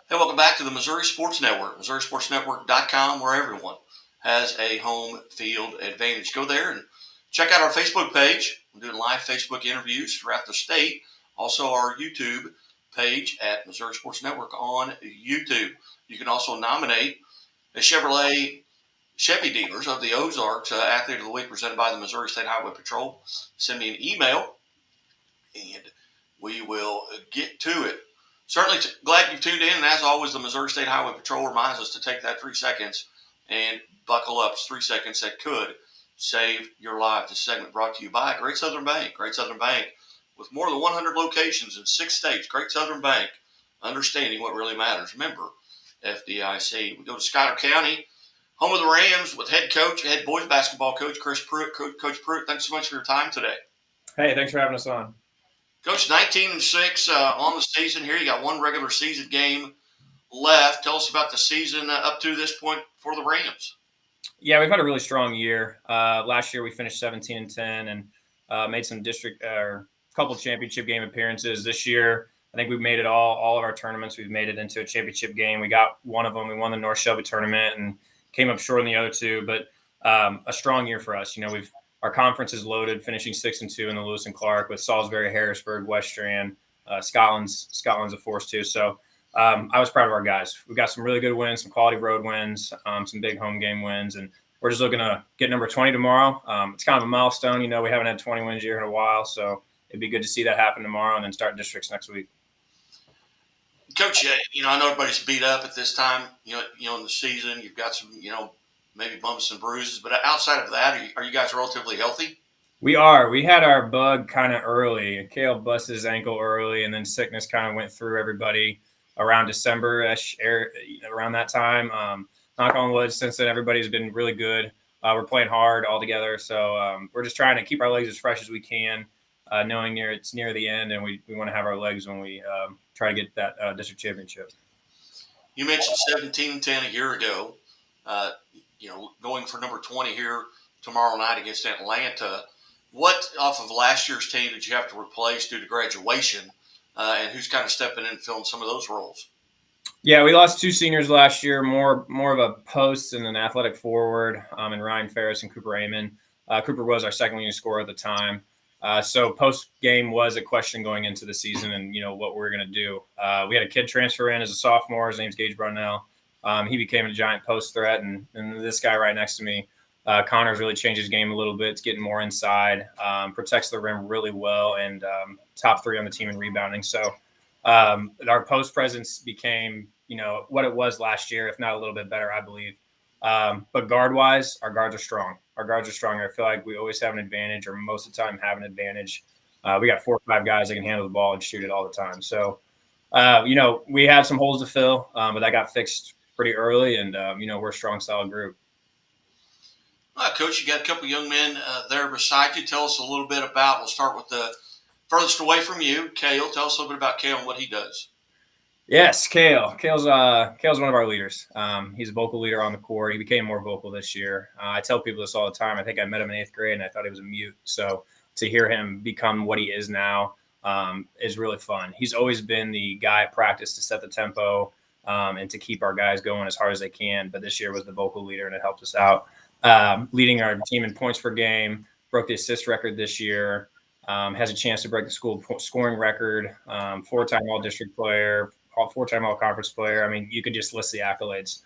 Hey, welcome back to the Missouri Sports Network, MissouriSportsNetwork.com, where everyone has a home field advantage. Go there and check out our Facebook page. We're doing live Facebook interviews throughout the state. Also, our YouTube page at Missouri Sports Network on YouTube. You can also nominate a Chevy dealers of the Ozarks Athlete of the Week presented by the Missouri State Highway Patrol. Send me an email and we will get to it. Certainly glad you've tuned in. And as always, the Missouri State Highway Patrol reminds us to take that 3 seconds and buckle up. It's 3 seconds that could save your life. This segment brought to you by Great Southern Bank. Great Southern Bank with more than 100 locations in 6 states. Great Southern Bank, understanding what really matters. Remember, FDIC. We go to Schuyler County, home of the Rams, with head boys basketball coach Chris Prewitt. Coach Prewitt, thanks so much for your time today. Hey, thanks for having us on. Coach, 19-6 on the season here. You got one regular season game left. Tell us about the season up to this point for the Rams. Yeah, we've had a really strong year. Last year we finished 17-10 and made some district or couple championship game appearances. This year, I think we've made it all of our tournaments. We've made it into a championship game. We got one of them. We won the North Shelby tournament and came up short in the other two, but a strong year for us. You know, our conference is loaded, finishing 6-2 in the Lewis and Clark with Salisbury, Harrisburg, West Strand, Scotland's a force too. So I was proud of our guys. We got some really good wins, some quality road wins, some big home game wins, and we're just looking to get number 20 tomorrow. It's kind of a milestone. You know, we haven't had 20 wins year in a while, so it'd be good to see that happen tomorrow and then start districts next week. Coach, I know everybody's beat up at this time, in the season. You've got some, maybe bumps and bruises, but outside of that, are you guys relatively healthy? We are. We had our bug kind of early. Kale busted his ankle early, and then sickness kind of went through everybody around December-ish, around that time. Knock on wood, since then, everybody's been really good. We're playing hard all together, so we're just trying to keep our legs as fresh as we can, knowing it's near the end, and we want to have our legs when we try to get that district championship. You mentioned 17-10 a year ago. Going for number 20 here tomorrow night against Atlanta. What off of last year's team did you have to replace due to graduation, and who's kind of stepping in and filling some of those roles? Yeah, we lost 2 seniors last year, more of a post and an athletic forward, and Ryan Ferris and Cooper Amon. Cooper was our second leading scorer at the time. So post game was a question going into the season and, what we're going to do. We had a kid transfer in as a sophomore. His name's Gage Brunell. He became a giant post threat. And this guy right next to me, Connor's really changed his game a little bit. It's getting more inside, protects the rim really well, and top 3 on the team in rebounding. So our post presence became, what it was last year, if not a little bit better, I believe. But guard-wise, our guards are strong. I feel like we always have an advantage, or most of the time have an advantage. We got 4 or 5 guys that can handle the ball and shoot it all the time. So, we have some holes to fill, but that got fixed pretty early, and, we're a strong, solid group. Coach, you got a couple young men there beside you. Tell us a little bit about, we'll start with the furthest away from you, Kale. Tell us a little bit about Kale and what he does. Yes, Kale. Kale's one of our leaders. He's a vocal leader on the court. He became more vocal this year. I tell people this all the time. I think I met him in 8th grade, and I thought he was a mute. So to hear him become what he is now is really fun. He's always been the guy at practice to set the tempo and to keep our guys going as hard as they can. But this year was the vocal leader, and it helped us out. Leading our team in points per game, broke the assist record this year, has a chance to break the school scoring record, 4-time all-district player, 4-time all-conference player. I mean, you could just list the accolades.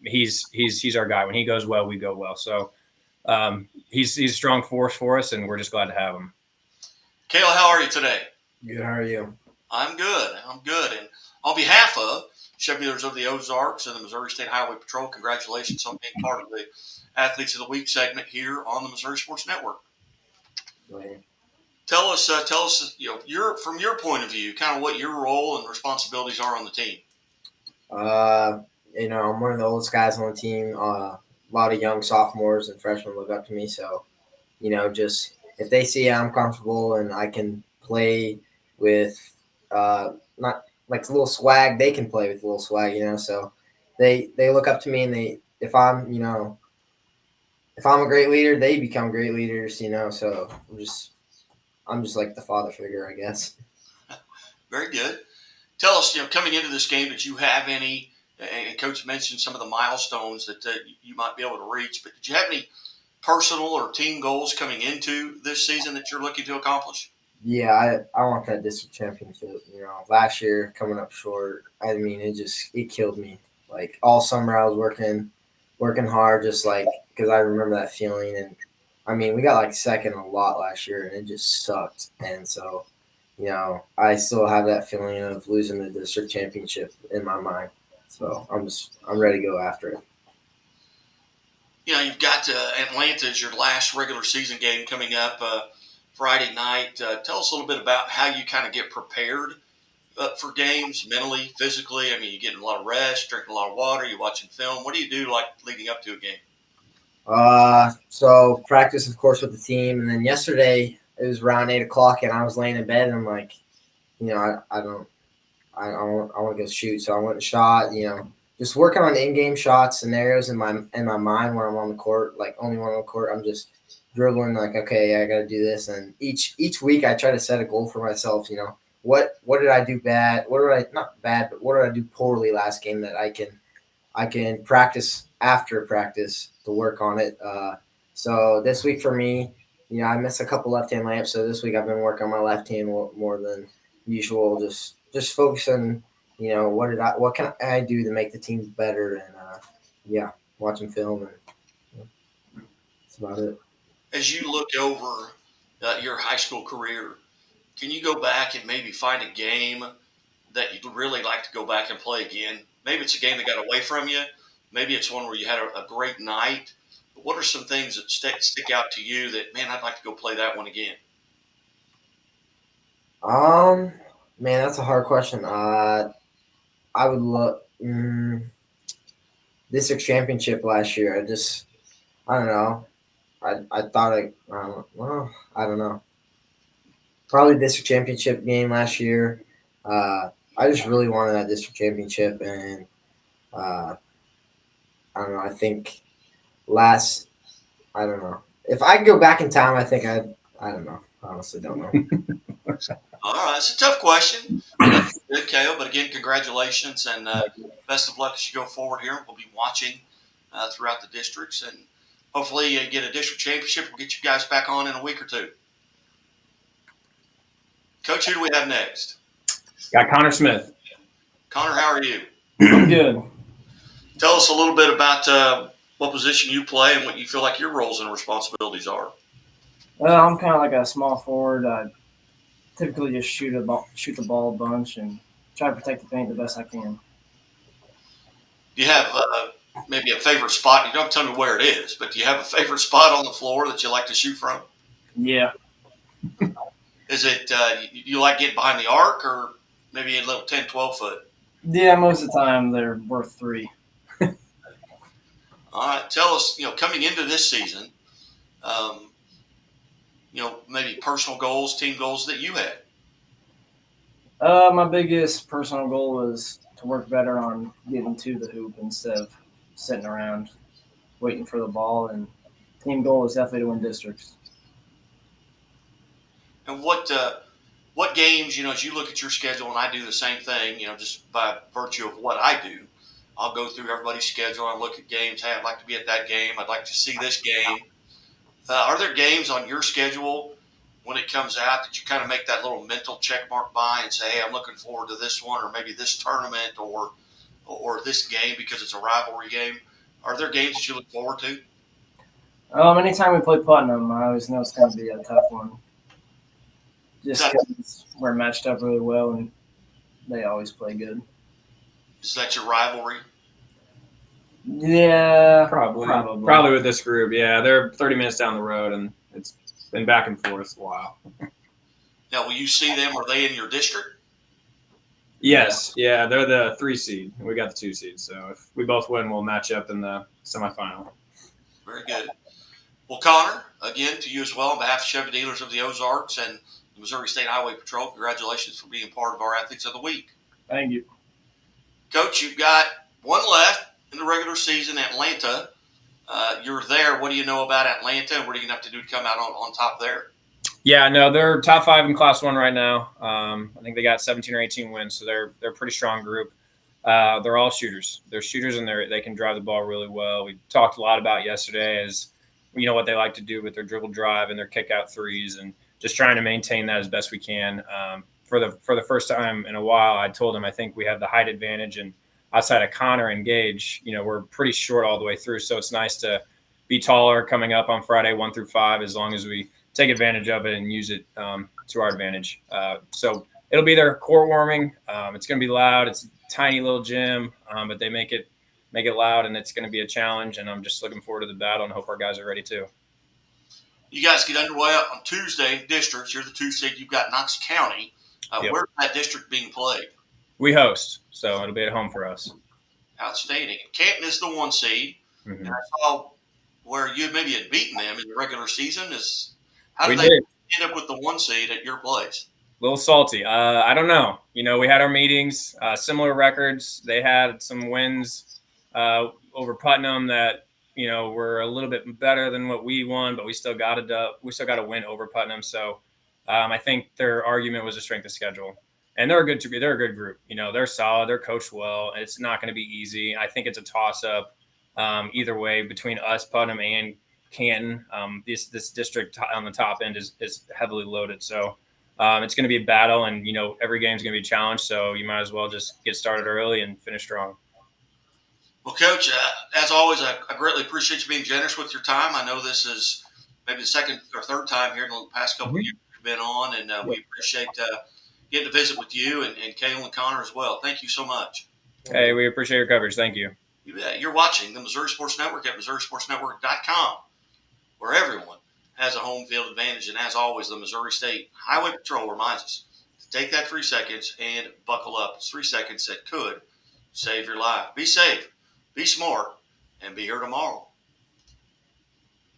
He's our guy. When he goes well, we go well. So he's a strong force for us, and we're just glad to have him. Kale, how are you today? Good. How are you? I'm good. And on behalf of Chevy dealers of the Ozarks and the Missouri State Highway Patrol, congratulations on being part of the Athletes of the Week segment here on the Missouri Sports Network. Right. Tell us, from your point of view, kind of what your role and responsibilities are on the team. I'm one of the oldest guys on the team. A lot of young sophomores and freshmen look up to me. So, just if they see I'm comfortable and I can play with not like a little swag, they can play with a little swag, So they look up to me, and if I'm a great leader, they become great leaders, So I'm just like the father figure, I guess. Very good. Tell us, coming into this game, did you have any? And Coach mentioned some of the milestones that you might be able to reach, but did you have any personal or team goals coming into this season that you're looking to accomplish? Yeah, I want that district championship. Last year coming up short. I mean, it killed me. Like all summer, I was working hard, just like because I remember that feeling. And I mean, we got like second a lot last year, and it just sucked. And so, I still have that feeling of losing the district championship in my mind. So I'm ready to go after it. You've got Atlanta as your last regular season game coming up Friday night. Tell us a little bit about how you kind of get prepared for games mentally, physically. I mean, you getting a lot of rest, drinking a lot of water, you watching film. What do you do like leading up to a game? So practice, of course, with the team, and then yesterday it was around 8 o'clock, and I was laying in bed, and I'm like, I don't, I want to go shoot, so I went and shot. Just working on in-game shot scenarios in my mind when I'm on the court. Like only when I'm on the court, I'm just dribbling. Like, okay, I got to do this, and each week I try to set a goal for myself. What did I do bad? What did I not bad, but what did I do poorly last game that I can practice after practice to work on it. So this week for me, I missed a couple left hand layups. So this week I've been working on my left hand more than usual. Just focusing. What can I do to make the team better? And yeah, watching film and that's about it. As you look over your high school career, can you go back and maybe find a game that you'd really like to go back and play again? Maybe it's a game that got away from you. Maybe it's one where you had a great night. But what are some things that stick out to you that, man, I'd like to go play that one again? Man, that's a hard question. I would look district championship last year. I don't know. I thought I don't know. Probably district championship game last year. I just really wanted that district championship, and uh, I don't know. I think last. I don't know. If I could go back in time, I think I'd. I don't know. I honestly don't know. All right, it's a tough question. Good, Kale, but again, congratulations and best of luck as you go forward here. We'll be watching throughout the districts, and hopefully you get a district championship. We'll get you guys back on in a week or two. Coach, who do we have next? Got Connor Smith. Connor, how are you? I'm good. Tell us a little bit about what position you play and what you feel like your roles and responsibilities are. Well, I'm kind of like a small forward. I typically just shoot the ball a bunch and try to protect the paint the best I can. Do you have maybe a favorite spot? You don't have to tell me where it is, but do you have a favorite spot on the floor that you like to shoot from? Yeah. Is it you like getting behind the arc or maybe a little 10, 12 foot? Yeah, most of the time they're worth 3. All right. Tell us, coming into this season, maybe personal goals, team goals that you had. My biggest personal goal was to work better on getting to the hoop instead of sitting around waiting for the ball. And team goal is definitely to win districts. And what games, as you look at your schedule, and I do the same thing, just by virtue of what I do, I'll go through everybody's schedule. I look at games. Hey, I'd like to be at that game. I'd like to see this game. Are there games on your schedule when it comes out that you kind of make that little mental check mark by and say, hey, I'm looking forward to this one or maybe this tournament or this game because it's a rivalry game? Are there games that you look forward to? Anytime we play Putnam, I always know it's going to be a tough one. Just because we're matched up really well and they always play good. Is that your rivalry? Yeah, Probably with this group. Yeah, they're 30 minutes down the road, and it's been back and forth a while. Now, will you see them? Are they in your district? Yes. Yeah, they're the 3 seed. We got the 2 seed. So if we both win, we'll match up in the semifinal. Very good. Well, Connor, again, to you as well, on behalf of Chevy Dealers of the Ozarks and the Missouri State Highway Patrol, congratulations for being part of our Athletes of the Week. Thank you. Coach, you've got one left in the regular season, Atlanta. You're there. What do you know about Atlanta, and what are you going to have to do to come out on top there? Yeah, no, they're top 5 in Class 1 right now. I think they got 17 or 18 wins, so they're a pretty strong group. They're all shooters. They're shooters, and they can drive the ball really well. We talked a lot about yesterday as what they like to do with their dribble drive and their kick out threes, and just trying to maintain that as best we can. For the first time in a while, I told him I think we have the height advantage, and outside of Connor and Gage, we're pretty short all the way through. So it's nice to be taller coming up on Friday 1 through 5, as long as we take advantage of it and use it to our advantage. So it'll be their court warming. It's going to be loud. It's a tiny little gym, but they make it loud, and it's going to be a challenge. And I'm just looking forward to the battle and hope our guys are ready too. You guys get underway on Tuesday. Districts. You're the 2 seed. You've got Knox County. Yep. Where's that district being played? We host, so it'll be at home for us. Outstanding. Canton is the 1 seed. Mm-hmm. And I saw where you maybe had beaten them in the regular season. How We did they did. end up with the 1 seed at your place? A little salty. I don't know. We had our meetings, similar records. They had some wins over Putnam that were a little bit better than what we won, but we still got a win over Putnam. So I think their argument was a strength of schedule, and they're a good group. They're solid. They're coached well. It's not going to be easy. I think it's a toss up either way between us, Putnam, and Canton. This district on the top end is heavily loaded. So. It's going to be a battle, and every game is going to be a challenge. So you might as well just get started early and finish strong. Well, Coach, as always, I greatly appreciate you being generous with your time. I know this is maybe the second or third time here in the past couple of years you've been on, and we appreciate getting to visit with you and Kalen and Connor as well. Thank you so much. Hey, we appreciate your coverage. Thank you. You're watching the Missouri Sports Network at MissouriSportsNetwork.com, where everyone has a home field advantage. And as always, the Missouri State Highway Patrol reminds us to take that 3 seconds and buckle up. It's 3 seconds that could save your life. Be safe, be smart, and be here tomorrow.